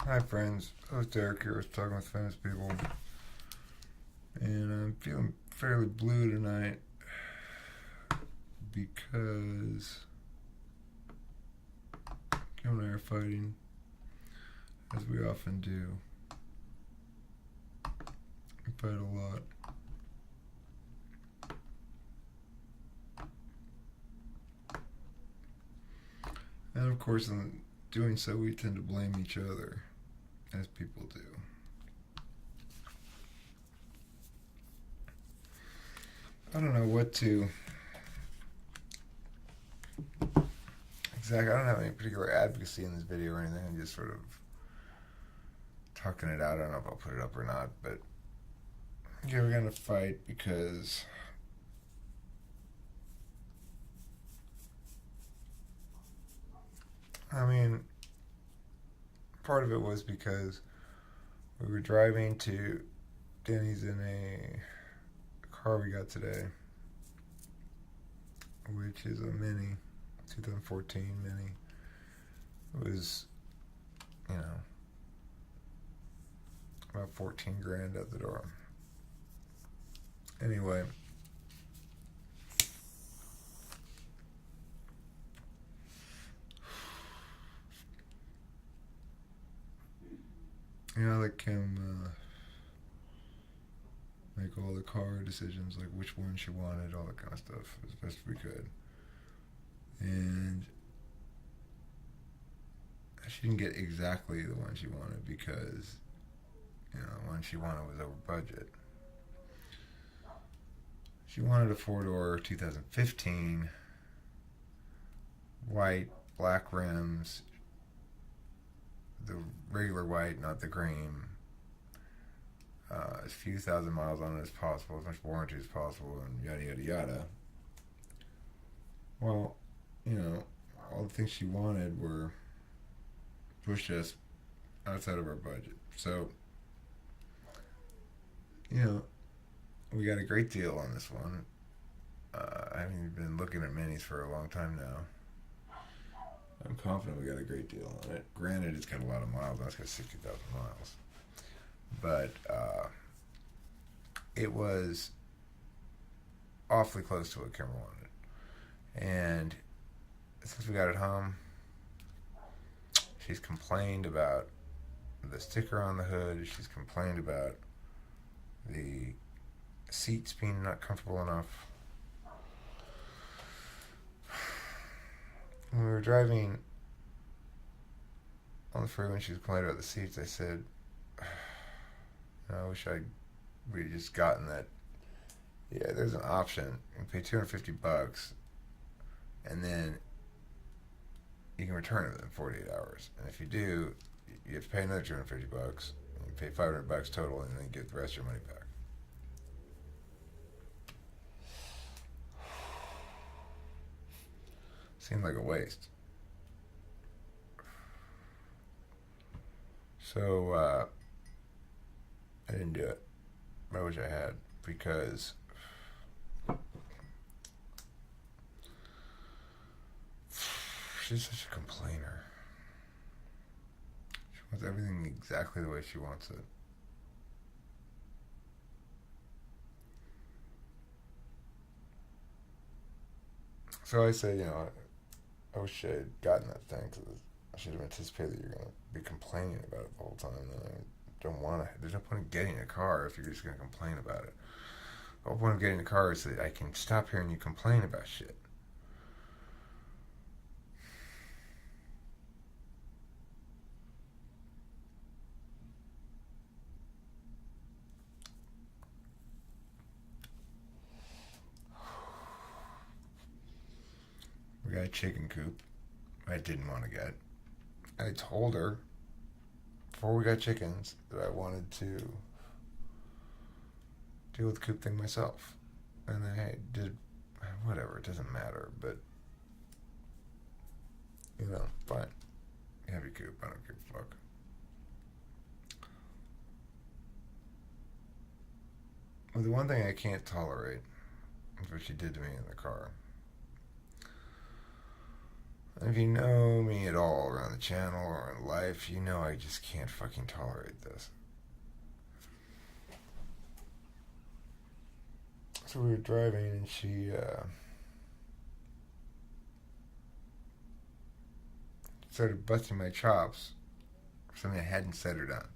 Hi friends, host Derek here. I was talking with famous people, and I'm feeling fairly blue tonight because Kim and I are fighting, as we often do. We fight a lot. And of course, in doing so, we tend to blame each other, as people do. I don't know what to exactly. I don't have any particular advocacy in this video or anything. I'm just sort of talking it out. I don't know if I'll put it up or not, but yeah, we're gonna fight because I mean, part of it was because we were driving to Denny's in a car we got today, which is a Mini, 2014 Mini. It was, you know, about 14 grand at the door. Anyway, I let Kim make all the car decisions, like which one she wanted, all that kind of stuff, as best we could. And she didn't get exactly the one she wanted because, the one she wanted was over budget. She wanted a four-door 2015, white, black rims, the regular white, not the cream. As few thousand miles on it as possible, as much warranty as possible, and yada yada yada. Well, all the things she wanted were pushed us outside of our budget. So, we got a great deal on this one. I've been looking at minis for a long time now. I'm confident we got a great deal on it. Granted, it's got a lot of miles. It's got 60,000 miles. But it was awfully close to what Kimmer wanted. And since we got it home, she's complained about the sticker on the hood. She's complained about the seats being not comfortable enough. When we were driving on the freeway and she was complaining about the seats, I said, I wish we'd just gotten that. Yeah, there's an option. You can pay $250, and then you can return it within 48 hours. And if you do, you have to pay another $250, and you pay $500 total, and then get the rest of your money back. Seemed like a waste. So I didn't do it. I wish I had, because she's such a complainer. She wants everything exactly the way she wants it. So I said, I wish I had gotten that thing, because I should have anticipated that you're going to be complaining about it the whole time. And I don't want to. There's no point in getting a car if you're just going to complain about it. The whole point of getting a car is that I can stop hearing you complain about shit. We got a chicken coop I didn't want to get. I told her before we got chickens that I wanted to deal with the coop thing myself. And I did, whatever, it doesn't matter, but, fine. You have your coop, I don't give a fuck. Well, the one thing I can't tolerate is what she did to me in the car. If you know me at all around the channel or in life, you know I just can't fucking tolerate this. So we were driving and she started busting my chops for something I hadn't said or done.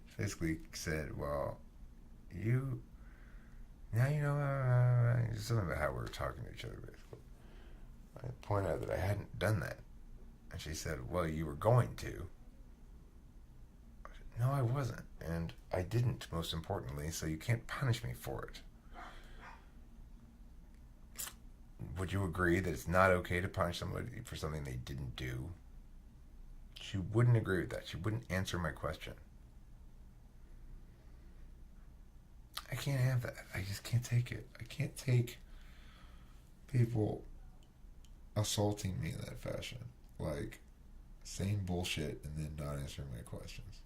She basically said, well, now you know, something about how we were talking to each other, basically. I pointed out that I hadn't done that. And she said, well, you were going to. I said, no, I wasn't. And I didn't, most importantly, so you can't punish me for it. Would you agree that it's not okay to punish somebody for something they didn't do? She wouldn't agree with that. She wouldn't answer my question. I can't have that. I just can't take it. I can't take people assaulting me in that fashion. Like, saying bullshit and then not answering my questions.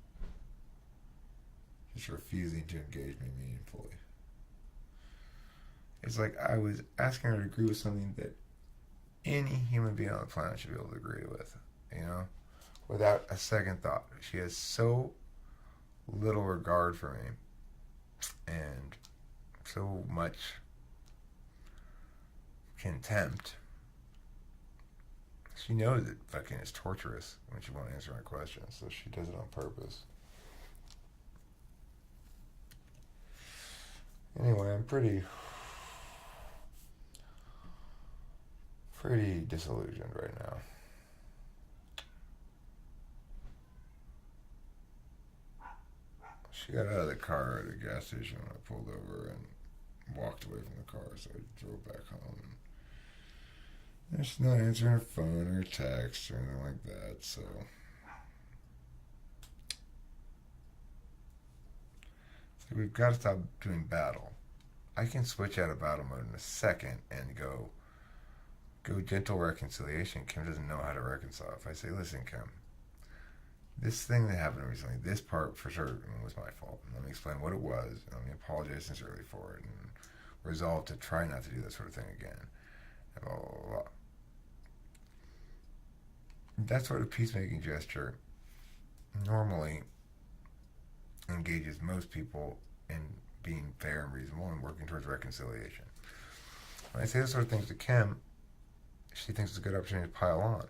Just refusing to engage me meaningfully. It's like I was asking her to agree with something that any human being on the planet should be able to agree with, you know? Without a second thought. She has so little regard for me and so much contempt. She knows it fucking is torturous when she won't answer my questions, so she does it on purpose. Anyway, I'm pretty disillusioned right now. She got out of the car at a gas station when I pulled over and walked away from the car, so I drove back home. And she's not answering her phone or text or anything like that, so. So we've got to stop doing battle. I can switch out of battle mode in a second and go gentle reconciliation. Kim doesn't know how to reconcile. If I say, listen, Kim, this thing that happened recently, this part for sure was my fault. And let me explain what it was. And let me apologize sincerely for it. And resolve to try not to do that sort of thing again. And blah, blah, blah. That sort of peacemaking gesture normally engages most people in being fair and reasonable and working towards reconciliation. When I say those sort of things to Kim, she thinks it's a good opportunity to pile on.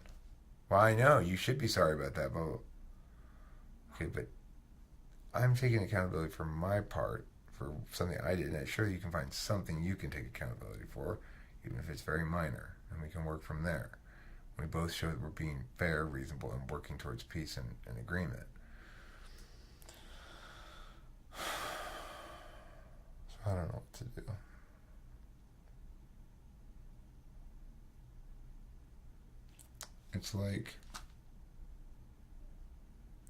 Well, I know, you should be sorry about that, but okay, but I'm taking accountability for my part, for something I did, and I'm sure you can find something you can take accountability for, even if it's very minor, and we can work from there. We both show that we're being fair, reasonable, and working towards peace and agreement. So I don't know what to do. It's like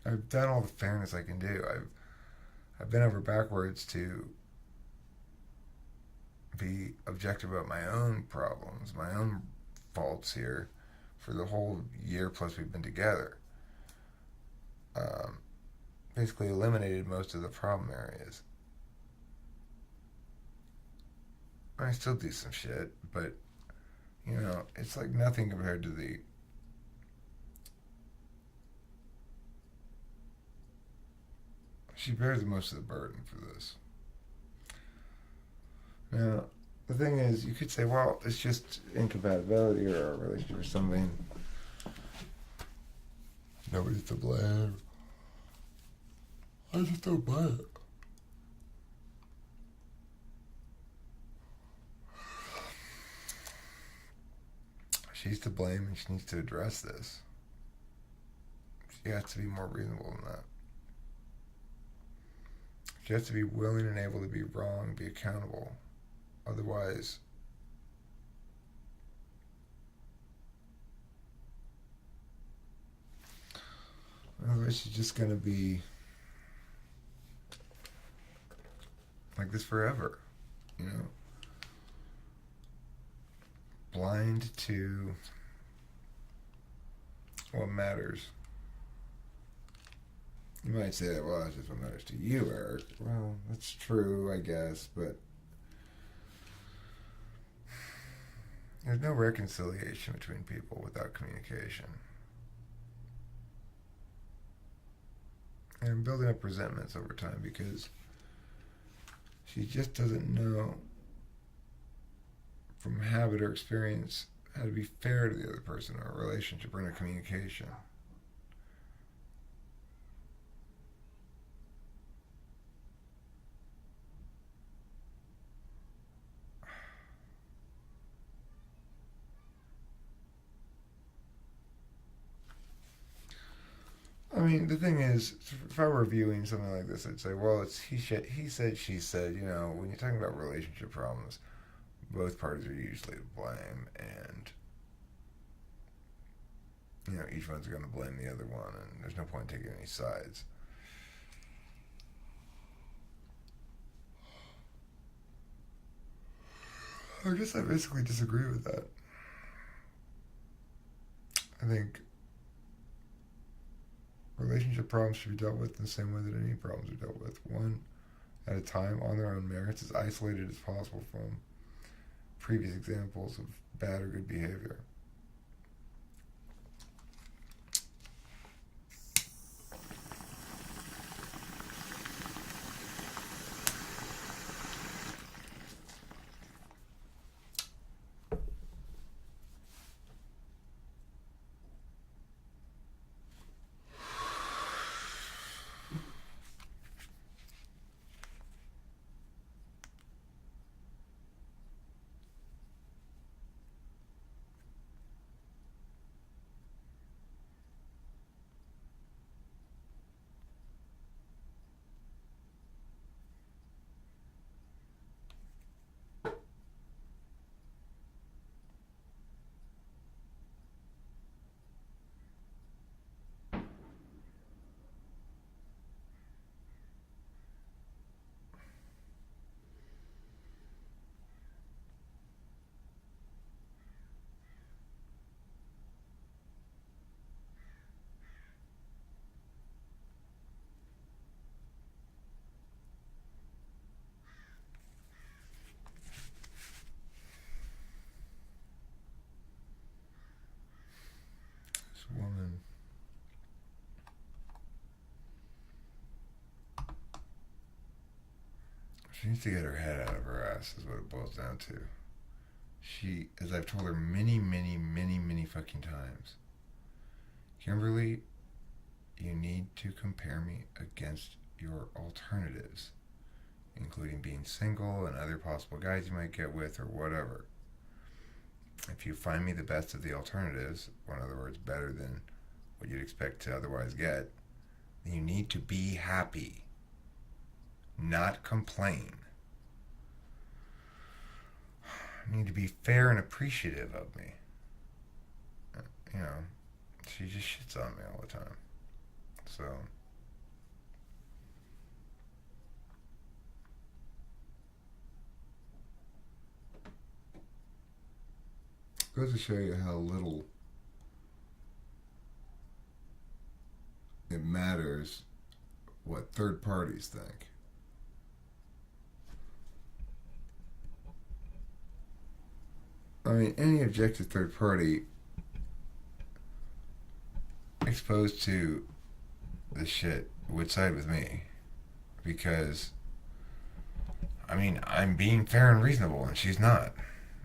I've done all the fairness I can do. I've been over backwards to be objective about my own problems, my own faults here for the whole year plus we've been together. Basically eliminated most of the problem areas. I still do some shit, but you know, it's like nothing compared to the she bears most of the burden for this. Now, the thing is, you could say, well, it's just incompatibility or a relationship or something. Nobody's to blame. I just don't buy it. She's to blame and she needs to address this. She has to be more reasonable than that. She has to be willing and able to be wrong, be accountable. Otherwise, she's just going to be like this forever, you know? Blind to what matters. You might say that, well, that's just what matters to you, Eric. Well, that's true, I guess, but There's no reconciliation between people without communication. And I'm building up resentments over time because she just doesn't know from habit or experience how to be fair to the other person or a relationship or in a communication. I mean, the thing is, if I were viewing something like this, I'd say, well, it's he said, she said. You know, when you're talking about relationship problems, both parties are usually to blame, and you know, each one's going to blame the other one, and there's no point in taking any sides. I guess I basically disagree with that. I think relationship problems should be dealt with in the same way that any problems are dealt with, one at a time on their own merits, as isolated as possible from previous examples of bad or good behavior. This woman, she needs to get her head out of her ass, is what it boils down to. She, as I've told her many fucking times, Kimberly, you need to compare me against your alternatives, including being single and other possible guys you might get with or whatever. If you find me the best of the alternatives, or in other words, better than what you'd expect to otherwise get, then you need to be happy, not complain. You need to be fair and appreciative of me. You know, she just shits on me all the time. So, it goes to show you how little it matters what third parties think. I mean, any objective third party exposed to the shit would side with me because, I mean, I'm being fair and reasonable and she's not.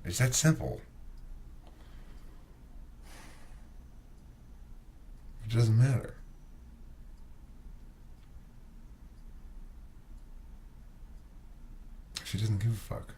It's that simple. It doesn't matter. She doesn't give a fuck.